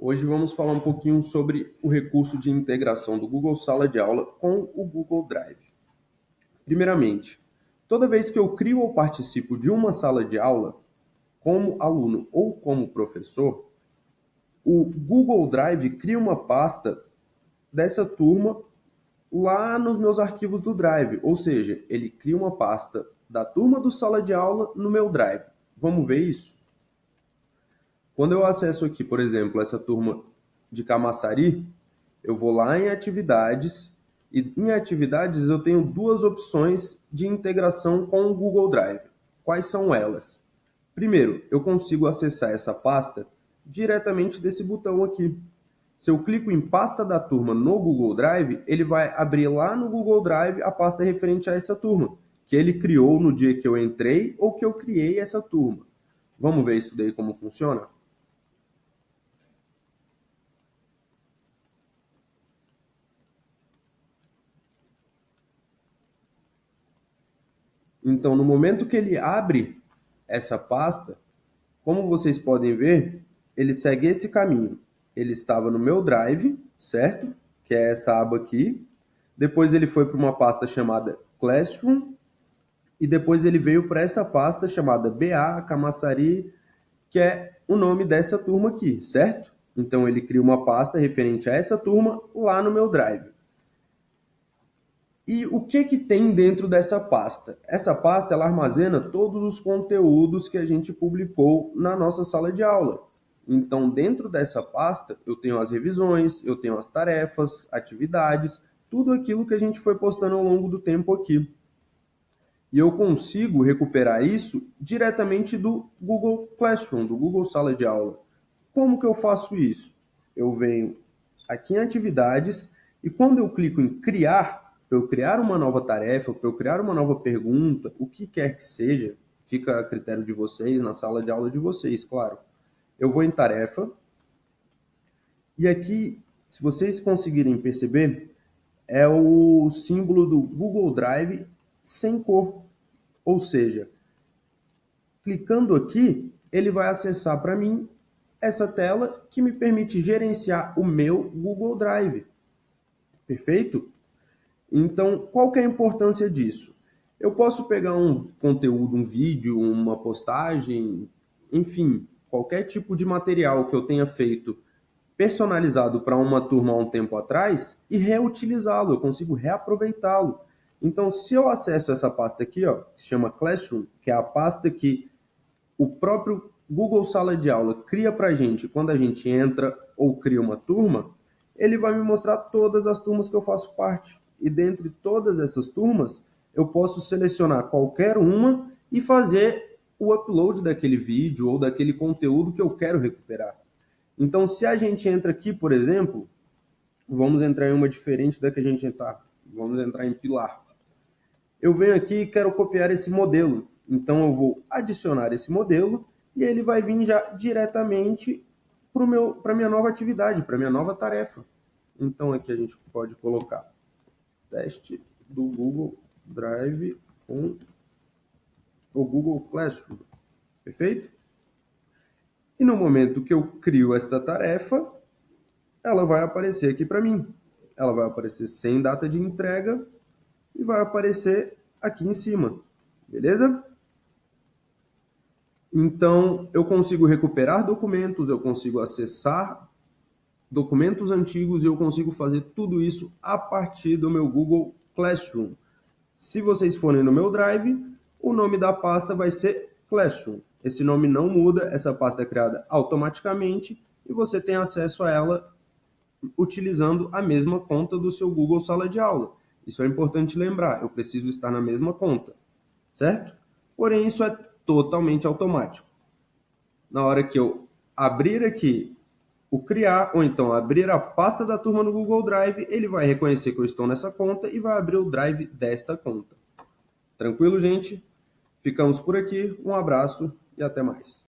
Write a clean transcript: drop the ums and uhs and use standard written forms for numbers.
Hoje vamos falar um pouquinho sobre o recurso de integração do Google Sala de Aula com o Google Drive. Primeiramente, toda vez que eu crio ou participo de uma sala de aula, como aluno ou como professor, o Google Drive cria uma pasta dessa turma lá nos meus arquivos do Drive, ou seja, ele cria uma pasta da turma do Sala de Aula no meu Drive. Vamos ver isso? Quando eu acesso aqui, por exemplo, essa turma de Camaçari, eu vou lá em atividades e em atividades eu tenho duas opções de integração com o Google Drive. Quais são elas? Primeiro, eu consigo acessar essa pasta diretamente desse botão aqui. Se eu clico em pasta da turma no Google Drive, ele vai abrir lá no Google Drive a pasta referente a essa turma, que ele criou no dia que eu entrei ou que eu criei essa turma. Vamos ver isso daí como funciona? Então, no momento que ele abre essa pasta, como vocês podem ver, ele segue esse caminho. Ele estava no meu Drive, certo? Que é essa aba aqui. Depois ele foi para uma pasta chamada Classroom. E depois ele veio para essa pasta chamada BA Camaçari, que é o nome dessa turma aqui, certo? Então ele cria uma pasta referente a essa turma lá no meu Drive. E o que tem dentro dessa pasta? Essa pasta ela armazena todos os conteúdos que a gente publicou na nossa sala de aula. Então, dentro dessa pasta, eu tenho as revisões, eu tenho as tarefas, atividades, tudo aquilo que a gente foi postando ao longo do tempo aqui. E eu consigo recuperar isso diretamente do Google Classroom, do Google Sala de Aula. Como que eu faço isso? Eu venho aqui em atividades e quando eu clico em criar, para eu criar uma nova tarefa, para eu criar uma nova pergunta, o que quer que seja, fica a critério de vocês, na sala de aula de vocês, claro. Eu vou em tarefa e aqui, se vocês conseguirem perceber, é o símbolo do Google Drive sem cor. Ou seja, clicando aqui, ele vai acessar para mim essa tela que me permite gerenciar o meu Google Drive. Perfeito? Então, qual que é a importância disso? Eu posso pegar um conteúdo, um vídeo, uma postagem, enfim, qualquer tipo de material que eu tenha feito personalizado para uma turma há um tempo atrás e reutilizá-lo, eu consigo reaproveitá-lo. Então, se eu acesso essa pasta aqui, ó, que se chama Classroom, que é a pasta que o próprio Google Sala de Aula cria para a gente quando a gente entra ou cria uma turma, ele vai me mostrar todas as turmas que eu faço parte. E dentre todas essas turmas, eu posso selecionar qualquer uma e fazer o upload daquele vídeo ou daquele conteúdo que eu quero recuperar. Então, se a gente entra aqui, por exemplo, vamos entrar em uma diferente da que a gente está. Vamos entrar em Pilar. Eu venho aqui e quero copiar esse modelo. Então, eu vou adicionar esse modelo e ele vai vir já diretamente para a minha nova atividade, para a minha nova tarefa. Então, aqui a gente pode colocar teste do Google Drive com o Google Classroom. Perfeito? E no momento que eu crio esta tarefa, ela vai aparecer aqui para mim. Ela vai aparecer sem data de entrega e vai aparecer aqui em cima. Beleza? Então, eu consigo recuperar documentos, eu consigo acessar documentos antigos e eu consigo fazer tudo isso a partir do meu Google Classroom. Se vocês forem no meu Drive, o nome da pasta vai ser Classroom. Esse nome não muda, essa pasta é criada automaticamente e você tem acesso a ela utilizando a mesma conta do seu Google Sala de Aula. Isso é importante lembrar, eu preciso estar na mesma conta, certo? Porém, isso é totalmente automático. Na hora que eu abrir aqui o criar, ou então abrir a pasta da turma no Google Drive, ele vai reconhecer que eu estou nessa conta e vai abrir o Drive desta conta. Tranquilo, gente? Ficamos por aqui, um abraço e até mais.